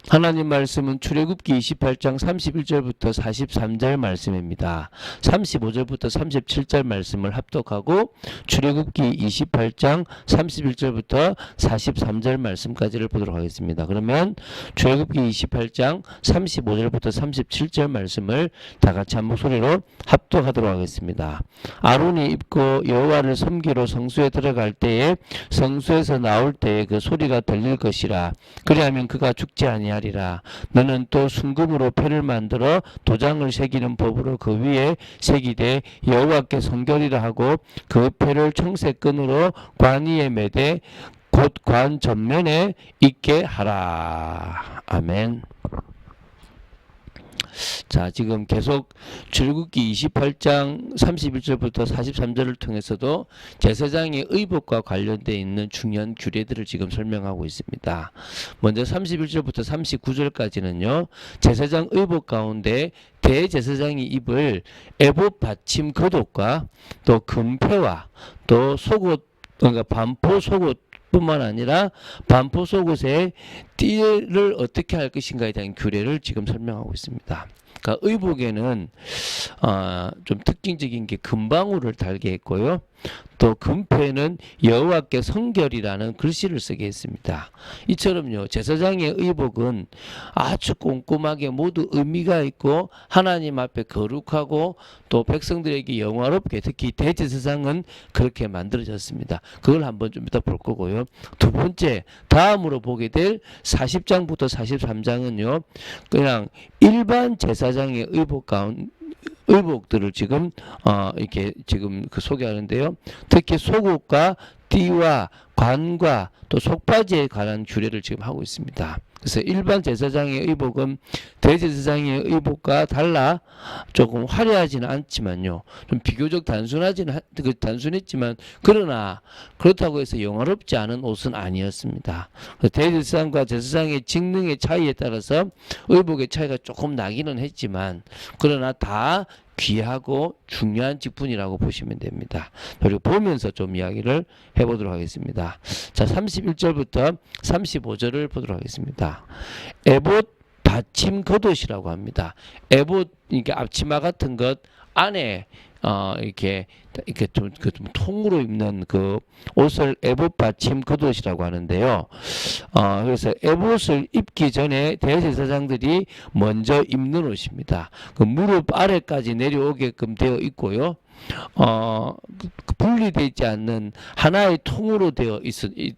하나님 말씀은 출애굽기 28장 31절부터 43절 말씀입니다. 35절부터 37절 말씀을 합독하고 출애굽기 28장 31절부터 43절 말씀까지를 보도록 하겠습니다. 그러면 출애굽기 28장 35절부터 37절 말씀을 다 같이 한 목소리로 합독하도록 하겠습니다. 아론이 입고 여호와를 섬기러 성소에 들어갈 때에 성소에서 나올 때에 그 소리가 들릴 것이라. 그리하면 그가 죽지 아니하리라. 너는 또 순금으로 패를 만들어 도장을 새기는 법으로 그 위에 새기되 여호와께 성결이라 하고 그 패를 청새끈으로 관 위에 매되 곧 관 전면에 있게 하라. 아멘. 자, 지금 계속 출애굽기 28장 31절부터 43절을 통해서도 제사장의 의복과 관련되어 있는 중요한 규례들을 지금 설명하고 있습니다. 먼저 31절부터 39절까지는요. 제사장 의복 가운데 대제사장이 입을 에봇 받침 겉옷과 또 금패와 또 속옷, 그러니까 반포 속옷 뿐만 아니라 반포 속옷의 띠를 어떻게 할 것인가에 대한 규례를 지금 설명하고 있습니다. 그러니까 의복에는 좀 특징적인 게 금방울을 달게 했고요. 또 금패는 여호와께 성결이라는 글씨를 쓰게 했습니다. 이처럼요, 제사장의 의복은 아주 꼼꼼하게 모두 의미가 있고 하나님 앞에 거룩하고 또 백성들에게 영화롭게, 특히 대제사장은 그렇게 만들어졌습니다. 그걸 한번 좀 이따 볼 거고요. 두 번째, 다음으로 보게 될 40장부터 43장은요 그냥 일반 제사장의 의복들을 지금 이렇게 지금 그 소개하는데요. 특히 속옷과 띠와 관과 또 속바지에 관한 규례를 지금 하고 있습니다. 그래서 일반 제사장의 의복은 대제사장의 의복과 달라 조금 화려하지는 않지만요. 좀 비교적 단순했지만 그러나 그렇다고 해서 영화롭지 않은 옷은 아니었습니다. 대제사장과 제사장의 직능의 차이에 따라서 의복의 차이가 조금 나기는 했지만 그러나 다 귀하고 중요한 직분이라고 보시면 됩니다. 그리고 보면서 좀 이야기를 해보도록 하겠습니다. 자, 31절부터 35절을 보도록 하겠습니다. 에봇 받침 겉옷이라고 합니다. 에봇, 이게 앞치마 같은 것 안에 이렇게 좀 통으로 입는 그 옷을 에봇 받침 겉옷이라고 하는데요. 그래서 에봇을 입기 전에 대제사장들이 먼저 입는 옷입니다. 그 무릎 아래까지 내려오게끔 되어 있고요. 분리되어 있지 않는 하나의 통으로 되어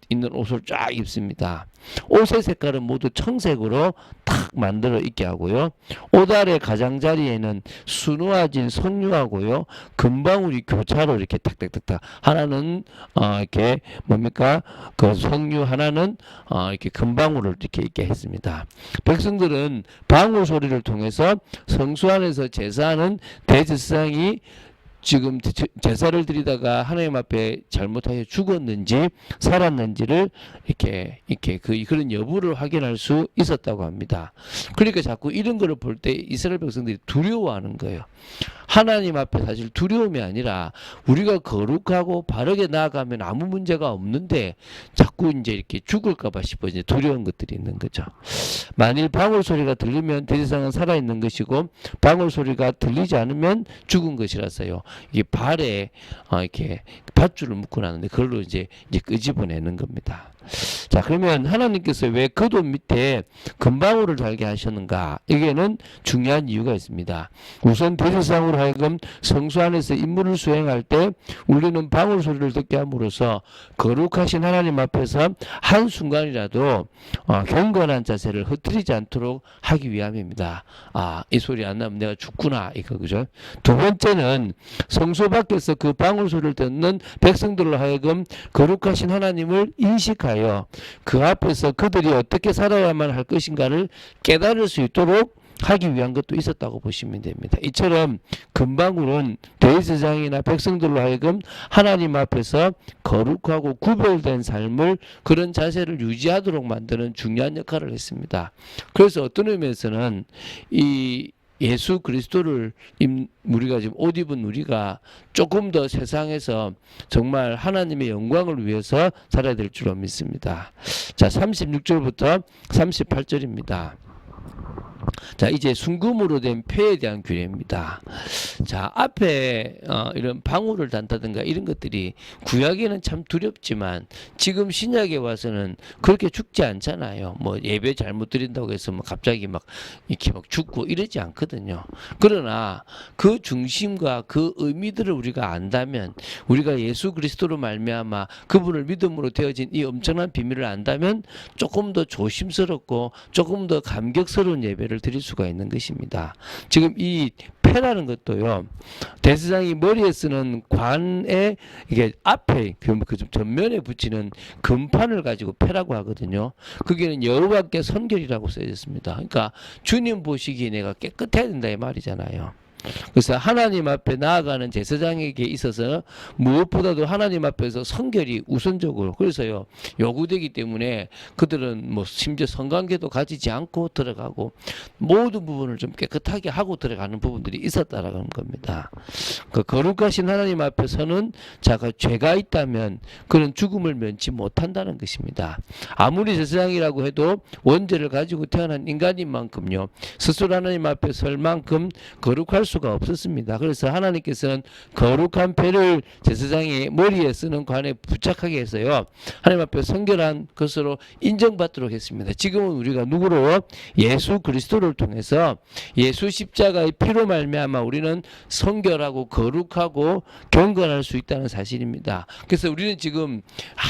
있는 옷을 쫙 입습니다. 옷의 색깔은 모두 청색으로 탁 만들어 있게 하고요. 옷 아래 가장자리에는 수놓아진 석류하고요. 금방울이 교차로 이렇게 탁탁탁탁 하나는 이렇게 뭡니까? 그 석류 하나는 이렇게 금방울을 이렇게 있게 했습니다. 백성들은 방울 소리를 통해서 성수 안에서 제사하는 대제사장이 지금 제사를 드리다가 하나님 앞에 잘못하여 죽었는지 살았는지를 이렇게 그런 여부를 확인할 수 있었다고 합니다. 그러니까 자꾸 이런 거를 볼 때 이스라엘 백성들이 두려워하는 거예요. 하나님 앞에 사실 두려움이 아니라 우리가 거룩하고 바르게 나아가면 아무 문제가 없는데 자꾸 이제 이렇게 죽을까봐 싶어 이제 두려운 것들이 있는 거죠. 만일 방울 소리가 들리면 대제사장은 살아있는 것이고 방울 소리가 들리지 않으면 죽은 것이라서요. 이게 발에 이렇게 밧줄을 묶어 놨는데 그걸로 이제 끄집어내는 겁니다. 자, 그러면 하나님께서 왜 겉옷 밑에 금방울을 달게 하셨는가? 이게는 중요한 이유가 있습니다. 우선 대제사장으로 하여금 성수 안에서 임무를 수행할 때 울리는 방울 소리를 듣게 함으로써 거룩하신 하나님 앞에서 한순간이라도 경건한 자세를 흐트리지 않도록 하기 위함입니다. 이 소리 안 나면 내가 죽구나, 이거 그죠? 두 번째는 성소 밖에서 그 방울 소리를 듣는 백성들로 하여금 거룩하신 하나님을 인식하여 그 앞에서 그들이 어떻게 살아야만 할 것인가를 깨달을 수 있도록 하기 위한 것도 있었다고 보시면 됩니다. 이처럼 금방울은 대제사장이나 백성들로 하여금 하나님 앞에서 거룩하고 구별된 삶을, 그런 자세를 유지하도록 만드는 중요한 역할을 했습니다. 그래서 어떤 의미에서는 이 예수 그리스도를 우리가 지금 옷 입은 우리가 조금 더 세상에서 정말 하나님의 영광을 위해서 살아야 될 줄로 믿습니다. 자, 36절부터 38절입니다. 자, 이제 순금으로 된 폐에 대한 규례입니다. 자, 앞에 이런 방울을 단다든가 이런 것들이 구약에는 참 두렵지만 지금 신약에 와서는 그렇게 죽지 않잖아요. 뭐 예배 잘못 드린다고 해서 뭐 갑자기 막 이렇게 막 죽고 이러지 않거든요. 그러나 그 중심과 그 의미들을 우리가 안다면, 우리가 예수 그리스도로 말미암아 그분을 믿음으로 되어진 이 엄청난 비밀을 안다면 조금 더 조심스럽고 조금 더 감격스러운 예배를 드릴 수가 있는 것입니다. 지금 이 패라는 것도요, 대제사장이 머리에 쓰는 관에 이게 앞에 그 전면에 붙이는 금판을 가지고 패라고 하거든요. 그게는 여호와께 선결이라고 써있습니다. 그러니까 주님 보시기에 내가 깨끗해야 된다 이 말이잖아요. 그래서 하나님 앞에 나아가는 제사장에게 있어서 무엇보다도 하나님 앞에서 성결이 우선적으로, 그래서요 요구되기 때문에 그들은 뭐 심지어 성관계도 가지지 않고 들어가고 모든 부분을 좀 깨끗하게 하고 들어가는 부분들이 있었다라는 겁니다. 그 거룩하신 하나님 앞에서는 자가 죄가 있다면 그런 죽음을 면치 못한다는 것입니다. 아무리 제사장이라고 해도 원죄를 가지고 태어난 인간인 만큼요 스스로 하나님 앞에 설 만큼 거룩할 수가 없었습니다. 그래서 하나님께서는 거룩한 패를 제사장의 머리에 쓰는 관에 부착하게 해서요 하나님 앞에 성결한 것으로 인정받도록 했습니다. 지금은 우리가 누구로? 예수 그리스도를 통해서 예수 십자가의 피로 말미암아 우리는 성결하고 거룩하고 경건할 수 있다는 사실입니다. 그래서 우리는 지금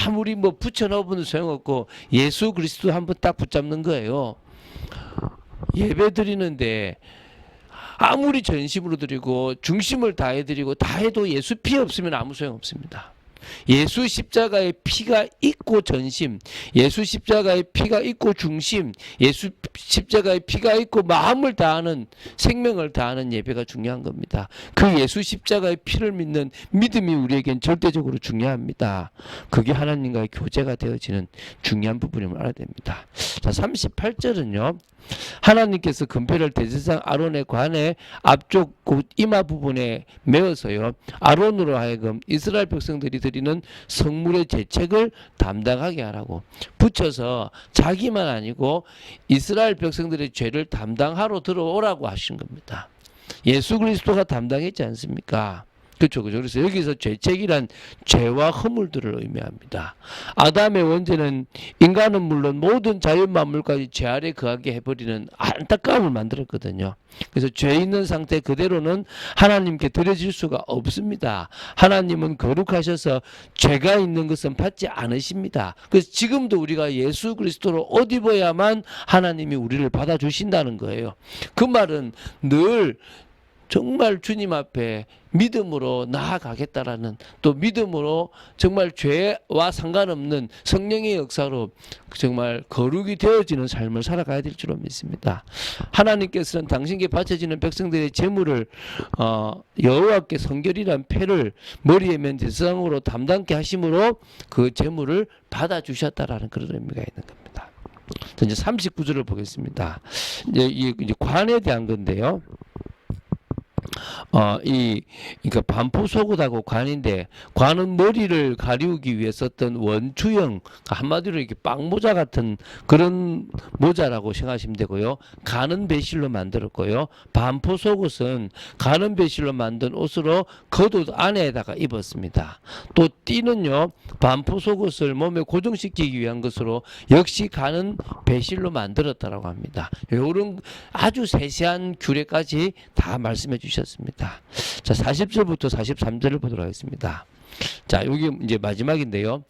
아무리 뭐 붙여넣어도 소용없고 예수 그리스도 한번 딱 붙잡는 거예요. 예배 드리는데 아무리 전심으로 드리고 중심을 다해 드리고 다 해도 예수 피 없으면 아무 소용 없습니다. 예수 십자가의 피가 있고 전심, 예수 십자가의 피가 있고 중심, 예수 십자가의 피가 있고 마음을 다하는, 생명을 다하는 예배가 중요한 겁니다. 그 예수 십자가의 피를 믿는 믿음이 우리에겐 절대적으로 중요합니다. 그게 하나님과의 교제가 되어지는 중요한 부분임을 알아야 됩니다. 자, 38절은요. 하나님께서 금패를 대제사장 아론의 관의 앞쪽 곧 이마 부분에 메어서요 아론으로 하여금 이스라엘 백성들이 드리는 성물의 제책을 담당하게 하라고 붙여서 자기만 아니고 이스라엘 백성들의 죄를 담당하러 들어오라고 하신 겁니다. 예수 그리스도가 담당했지 않습니까? 그렇죠. 그래서 여기서 죄책이란 죄와 허물들을 의미합니다. 아담의 원죄는 인간은 물론 모든 자연 만물까지 죄 아래 거하게 해버리는 안타까움을 만들었거든요. 그래서 죄 있는 상태 그대로는 하나님께 드려질 수가 없습니다. 하나님은 거룩하셔서 죄가 있는 것은 받지 않으십니다. 그래서 지금도 우리가 예수 그리스도로 옷 입어야만 하나님이 우리를 받아주신다는 거예요. 그 말은 늘 정말 주님 앞에 믿음으로 나아가겠다라는, 또 믿음으로 정말 죄와 상관없는 성령의 역사로 정말 거룩이 되어지는 삶을 살아가야 될 줄로 믿습니다. 하나님께서는 당신께 바쳐지는 백성들의 재물을 여호와께 성결이란 패를 머리에 맨 제사장으로 담당케 하심으로 그 재물을 받아주셨다라는 그런 의미가 있는 겁니다. 이제 39절을 보겠습니다. 이제 관에 대한 건데요. 그러니까 반포속옷하고 관인데, 관은 머리를 가리우기 위해 썼던 원추형, 한마디로 이렇게 빵모자 같은 그런 모자라고 생각하시면 되고요. 가는 배실로 만들었고요. 반포속옷은 가는 배실로 만든 옷으로 겉옷 안에다가 입었습니다. 또 띠는요, 반포속옷을 몸에 고정시키기 위한 것으로 역시 가는 배실로 만들었다라고 합니다. 이런 아주 세세한 규례까지 다 말씀해 주셨습니다. 자, 40절부터 43절을 보도록 하겠습니다. 자, 여기 이제 마지막인데요.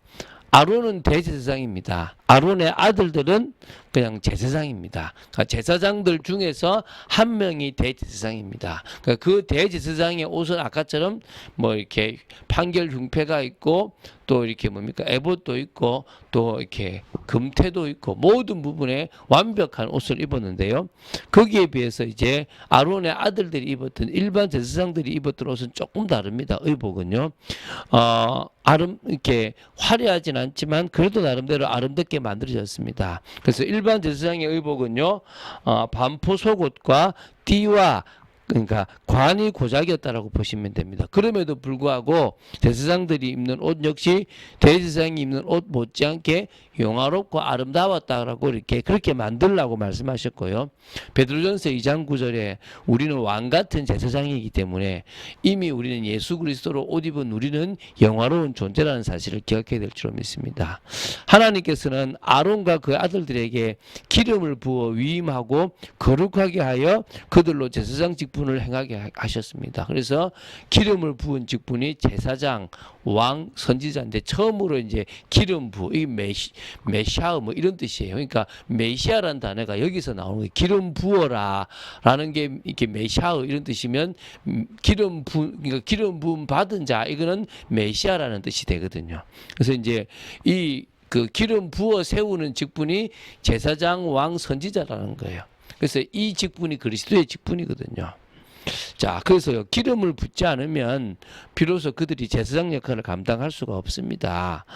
아론은 대제사장입니다. 아론의 아들들은 그냥 제사장입니다. 그러니까 제사장들 중에서 한 명이 대제사장입니다. 그러니까 그 대제사장의 옷은 아까처럼 뭐 이렇게 판결 흉패가 있고 또 이렇게 뭡니까 에봇도 있고 또 이렇게 금태도 있고 모든 부분에 완벽한 옷을 입었는데요. 거기에 비해서 이제 아론의 아들들이 입었던 일반 제사장들이 입었던 옷은 조금 다릅니다. 의복은요. 이렇게 화려하진 않지만 그래도 나름대로 아름답게 만들어졌습니다. 그래서 일반 제사장의 의복은요, 반포 속옷과 띠와 그러니까 관이 고작이었다라고 보시면 됩니다. 그럼에도 불구하고 제사장들이 입는 옷 역시 대제사장이 입는 옷 못지않게 영화롭고 아름다웠다라고 이렇게 그렇게 만들라고 말씀하셨고요. 베드로전서 2장 9절에 우리는 왕 같은 제사장이기 때문에 이미 우리는 예수 그리스도로 옷 입은 우리는 영화로운 존재라는 사실을 기억해야 될 줄 믿습니다. 하나님께서는 아론과 그 아들들에게 기름을 부어 위임하고 거룩하게 하여 그들로 제사장 직분을 행하게 하셨습니다. 그래서 기름을 부은 직분이 제사장, 왕, 선지자인데 처음으로 이제 기름 부, 이 메시아 뭐 이런 뜻이에요. 그러니까 메시아라는 단어가 여기서 나오는 거예요. 기름 부어라라는 게 이렇게 메시아 이런 뜻이면 그러니까 기름 부음 받은 자 이거는 메시아라는 뜻이 되거든요. 그래서 이제 그 기름 부어 세우는 직분이 제사장, 왕, 선지자라는 거예요. 그래서 이 직분이 그리스도의 직분이거든요. 자, 그래서요, 기름을 붓지 않으면 비로소 그들이 제사장 역할을 감당할 수가 없습니다.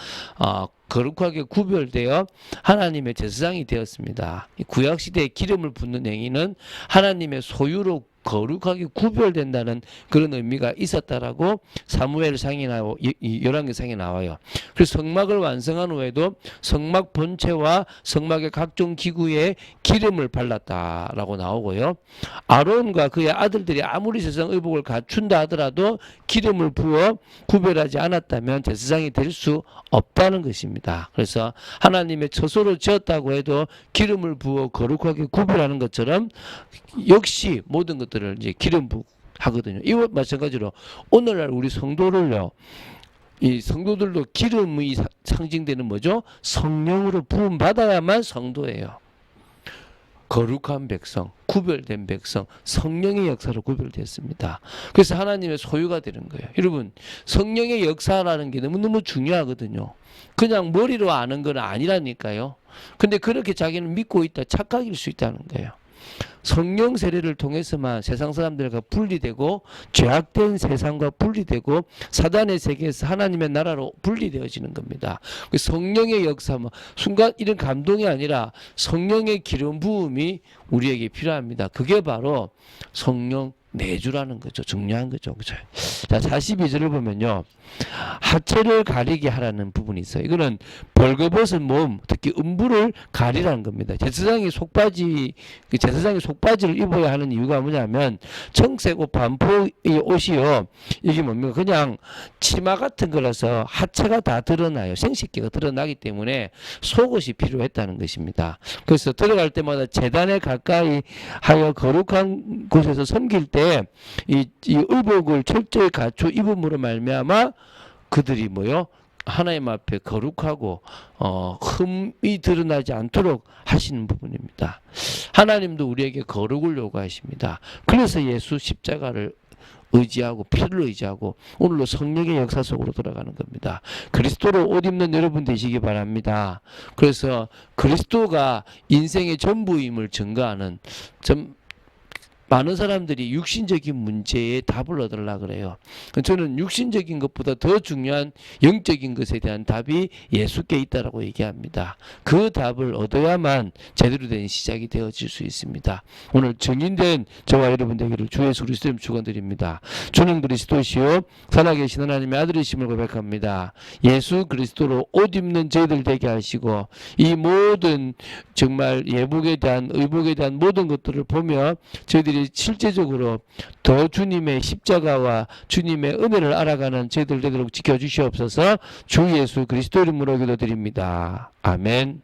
거룩하게 구별되어 하나님의 제사장이 되었습니다. 구약시대에 기름을 붓는 행위는 하나님의 소유로 거룩하게 구별된다는 그런 의미가 있었다라고 사무엘상에 나오고 열왕기상에 나와요. 그래서 성막을 완성한 후에도 성막 본체와 성막의 각종 기구에 기름을 발랐다라고 나오고요. 아론과 그의 아들들이 아무리 제사장 의복을 갖춘다 하더라도 기름을 부어 구별하지 않았다면 제사장이 될 수 없다는 것입니다. 그래서 하나님의 처소로 지었다고 해도 기름을 부어 거룩하게 구별하는 것처럼 역시 모든 것들을 이제 기름 부 하거든요. 이와 마찬가지로 오늘날 우리 성도를요, 이 성도들도 기름이 상징되는 뭐죠? 성령으로 부음 받아야만 성도예요. 거룩한 백성, 구별된 백성, 성령의 역사로 구별됐습니다. 그래서 하나님의 소유가 되는 거예요. 여러분, 성령의 역사라는 게 너무너무 중요하거든요. 그냥 머리로 아는 건 아니라니까요. 근데 그렇게 자기는 믿고 있다, 착각일 수 있다는 거예요. 성령 세례를 통해서만 세상 사람들과 분리되고 죄악된 세상과 분리되고 사단의 세계에서 하나님의 나라로 분리되어지는 겁니다. 성령의 역사, 순간 이런 감동이 아니라 성령의 기름 부음이 우리에게 필요합니다. 그게 바로 성령 내주라는 거죠. 중요한 거죠. 그죠? 자, 42절을 보면요. 하체를 가리게 하라는 부분이 있어요. 이거는 벌거벗은 몸, 특히 음부를 가리라는 겁니다. 제사장이 속바지를 입어야 하는 이유가 뭐냐면 청색 옷, 반포의 옷이요. 이게 뭡니까? 그냥 치마 같은 거라서 하체가 다 드러나요. 생식기가 드러나기 때문에 속옷이 필요했다는 것입니다. 그래서 들어갈 때마다 제단에 가까이 하여 거룩한 곳에서 섬길 때 이 의복을 철저히 갖춰 입음으로 말미암아 그들이 뭐요? 하나님 앞에 거룩하고 흠이 드러나지 않도록 하시는 부분입니다. 하나님도 우리에게 거룩을 요구하십니다. 그래서 예수 십자가를 의지하고 피를 의지하고 오늘로 성령의 역사 속으로 들어가는 겁니다. 그리스도로 옷 입는 여러분 되시기 바랍니다. 그래서 그리스도가 인생의 전부임을 증거하는 많은 사람들이 육신적인 문제에 답을 얻으려고 그래요. 저는 육신적인 것보다 더 중요한 영적인 것에 대한 답이 예수께 있다라고 얘기합니다. 그 답을 얻어야만 제대로 된 시작이 되어질 수 있습니다. 오늘 증인된 저와 여러분 되기를 주 예수 그리스도님 축원드립니다. 주는 그리스도시요 살아계신 하나님의 아들이심을 고백합니다. 예수 그리스도로 옷 입는 저희들 되게 하시고 이 모든 정말 예복에 대한 의복에 대한 모든 것들을 보며 저희들이 실제적으로 더 주님의 십자가와 주님의 은혜를 알아가는 저희들 되도록 지켜주시옵소서. 주 예수 그리스도 이름으로 기도드립니다. 아멘.